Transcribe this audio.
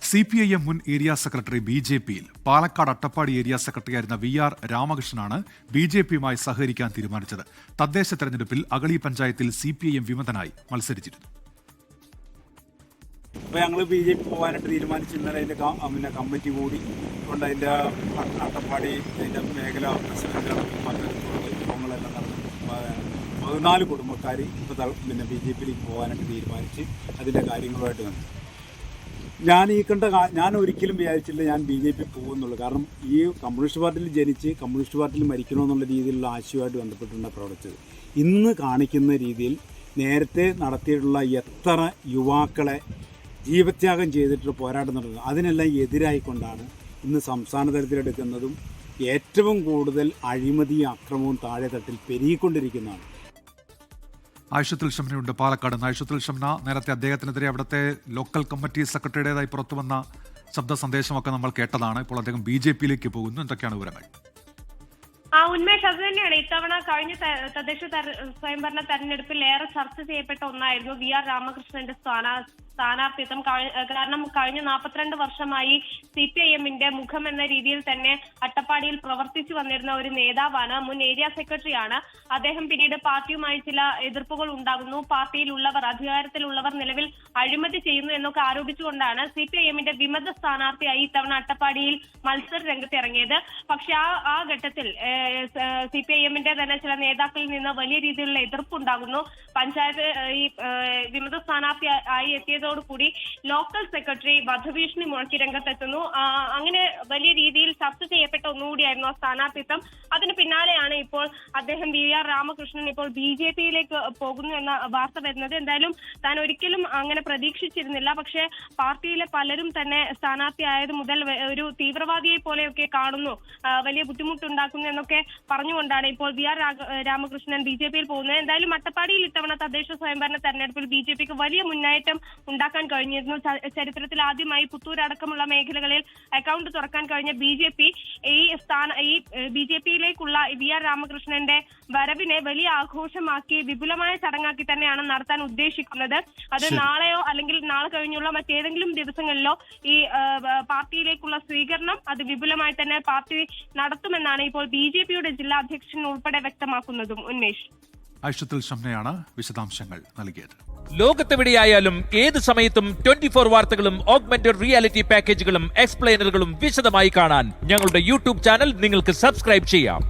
CPIM മുൻ area secretary BJPയിൽ Palakkad Attappadi area സെക്രട്ടറിയായിരുന്ന VR രാമകൃഷ്ണനാണ് BJPയുമായി സഹകരിക്കാൻ തീരുമാനിച്ചത്. തദ്ദേശ തെരഞ്ഞെടുപ്പിൽ അഗളി പഞ്ചായത്തിൽ CPIM വിമതനായി മത്സരിച്ചിരുന്നു. അപ്പോൾ ഞങ്ങൾ BJP പോകാനായിട്ട് തീരുമാനിച്ചു. ഇന്നലെ അതിൻ്റെ കമ്മിറ്റി കൂടി കൊണ്ട് അതിൻ്റെ അട്ടപ്പാടി അതിൻ്റെ മേഖല യോഗങ്ങളെല്ലാം നടന്നു. 14 കുടുംബക്കാർ ഇപ്പോൾ BJPയിലേക്ക് പോകാനായിട്ട് തീരുമാനിച്ച് അതിൻ്റെ കാര്യങ്ങളുമായിട്ട് വന്നു. ഞാൻ ഒരിക്കലും വിചാരിച്ചില്ല ഞാൻ BJP പോകുന്നുള്ളൂ. കാരണം ഈ കമ്മ്യൂണിസ്റ്റ് പാർട്ടിയിൽ ജനിച്ച് കമ്മ്യൂണിസ്റ്റ് പാർട്ടിയിൽ മരിക്കണമെന്നുള്ള രീതിയിലുള്ള ആശയമായിട്ട് ബന്ധപ്പെട്ടുള്ള പ്രവർത്തിച്ചത് ഇന്ന് കാണിക്കുന്ന രീതിയിൽ നേരത്തെ നടത്തിയിട്ടുള്ള എത്ര യുവാക്കളെ ജീവത്യാഗം ചെയ്തിട്ട് പോരാട്ടം നടത്തുന്നത് അതിനെല്ലാം എതിരായിക്കൊണ്ടാണ് ഇന്ന് സംസ്ഥാന തലത്തിലെടുക്കുന്നതും ഏറ്റവും കൂടുതൽ അഴിമതി അക്രമവും താഴെ തട്ടിൽ പെരുകിക്കൊണ്ടിരിക്കുന്നതാണ്. ആയിഷത്തുൽ ഷംനയുണ്ട് പാലക്കാട്. ആയിഷത്തുൽ ഷംന, നേരത്തെ അദ്ദേഹത്തിനെതിരെ അവിടുത്തെ ലോക്കൽ കമ്മിറ്റി സെക്രട്ടറിയുടേതായി പുറത്തുവന്ന ശബ്ദ സന്ദേശമൊക്കെ നമ്മൾ കേട്ടതാണ്. ഇപ്പോൾ അദ്ദേഹം BJPയിലേക്ക് പോകുന്നു. എന്തൊക്കെയാണ് വിവരങ്ങൾ? ഉന്മേഷ്, അത് തന്നെയാണ് ഇത്തവണ കഴിഞ്ഞ തദ്ദേശ സ്വയംഭരണ തെരഞ്ഞെടുപ്പിൽ ഏറെ ചർച്ച ചെയ്യപ്പെട്ട ഒന്നായിരുന്നു VR രാമകൃഷ്ണന്റെ സ്ഥാനാർത്ഥിത്വം. കാരണം കഴിഞ്ഞ 42 വർഷമായി CPIMന്റെ മുഖം എന്ന രീതിയിൽ തന്നെ അട്ടപ്പാടിയിൽ പ്രവർത്തിച്ചു വന്നിരുന്ന ഒരു നേതാവാണ്, മുൻ ഏരിയ സെക്രട്ടറിയാണ് അദ്ദേഹം. പിന്നീട് പാർട്ടിയുമായി ചില എതിർപ്പുകൾ ഉണ്ടാകുന്നു. പാർട്ടിയിലുള്ളവർ, അധികാരത്തിലുള്ളവർ നിലവിൽ അഴിമതി ചെയ്യുന്നു എന്നൊക്കെ ആരോപിച്ചുകൊണ്ടാണ് CPIMന്റെ വിമത സ്ഥാനാർത്ഥിയായി ഇത്തവണ അട്ടപ്പാടിയിൽ മത്സര രംഗത്ത് ഇറങ്ങിയത്. പക്ഷെ ആ ഘട്ടത്തിൽ CPIMന്റെ തന്നെ ചില നേതാക്കളിൽ നിന്ന് വലിയ രീതിയിലുള്ള എതിർപ്പുണ്ടാകുന്നു. പഞ്ചായത്ത് ഈ വിമത സ്ഥാനാർത്ഥി ആയി എത്തിയതോടുകൂടി ലോക്കൽ സെക്രട്ടറി വധഭീഷണി മുഴക്കി രംഗത്തെത്തുന്നു. അങ്ങനെ വലിയ രീതിയിൽ ചർച്ച ചെയ്യപ്പെട്ട ഒന്നുകൂടിയായിരുന്നു ആ സ്ഥാനാർത്ഥിത്വം. അതിന് പിന്നാലെയാണ് ഇപ്പോൾ അദ്ദേഹം VR രാമകൃഷ്ണൻ ഇപ്പോൾ BJPയിലേക്ക് പോകുന്നു എന്ന വാർത്ത വരുന്നത്. എന്തായാലും താൻ ഒരിക്കലും അങ്ങനെ പ്രതീക്ഷിച്ചിരുന്നില്ല. പക്ഷേ പാർട്ടിയിലെ പലരും തന്നെ സ്ഥാനാർത്ഥിയായത് മുതൽ ഒരു തീവ്രവാദിയെ പോലെയൊക്കെ കാണുന്നു, വലിയ ബുദ്ധിമുട്ടുണ്ടാക്കുന്നു എന്നൊക്കെ പറഞ്ഞുകൊണ്ടാണ് ഇപ്പോൾ VR രാമകൃഷ്ണൻ BJPയിൽ പോകുന്നത്. എന്തായാലും അട്ടപ്പാടിയിൽ ഇത്തവണ തദ്ദേശ സ്വയംഭരണ തെരഞ്ഞെടുപ്പിൽ BJPക്ക് വലിയ മുന്നേറ്റം ഉണ്ടാക്കാൻ കഴിഞ്ഞിരുന്നു. ചരിത്രത്തിൽ ആദ്യമായി പുത്തൂർ അടക്കമുള്ള മേഖലകളിൽ അക്കൗണ്ട് തുറക്കാൻ കഴിഞ്ഞ BJP ഈ BJPയിലേക്കുള്ള VR രാമകൃഷ്ണന്റെ വരവിനെ വലിയ ആഘോഷമാക്കി വിപുലമായ ചടങ്ങാക്കി തന്നെയാണ് നടത്താൻ ഉദ്ദേശിക്കുന്നത്. അത് നാളെയോ അല്ലെങ്കിൽ നാളെ കഴിഞ്ഞുള്ള മറ്റേതെങ്കിലും ദിവസങ്ങളിലോ ഈ പാർട്ടിയിലേക്കുള്ള സ്വീകരണം അത് വിപുലമായി തന്നെ പാർട്ടി നടത്തുമെന്നാണ് ഇപ്പോൾ BJPയുടെ ജില്ലാ അധ്യക്ഷൻ ഉൾപ്പെടെ വ്യക്തമാക്കുന്നതും. ഉന്മേഷ്, ആയിഷത്തുൽ ഷംനയാണ് വിശദാംശങ്ങൾ നൽകിയത്. ലോകത്തെവിടെയായാലും ഏത് സമയത്തും 24 വാർത്തകളും ഓഗ്മെന്റഡ് റിയാലിറ്റി പാക്കേജുകളും എക്സ്പ്ലെയിനറുകളും വിശദമായി കാണാൻ ഞങ്ങളുടെ YouTube ചാനൽ നിങ്ങൾക്ക് സബ്സ്ക്രൈബ് ചെയ്യാം.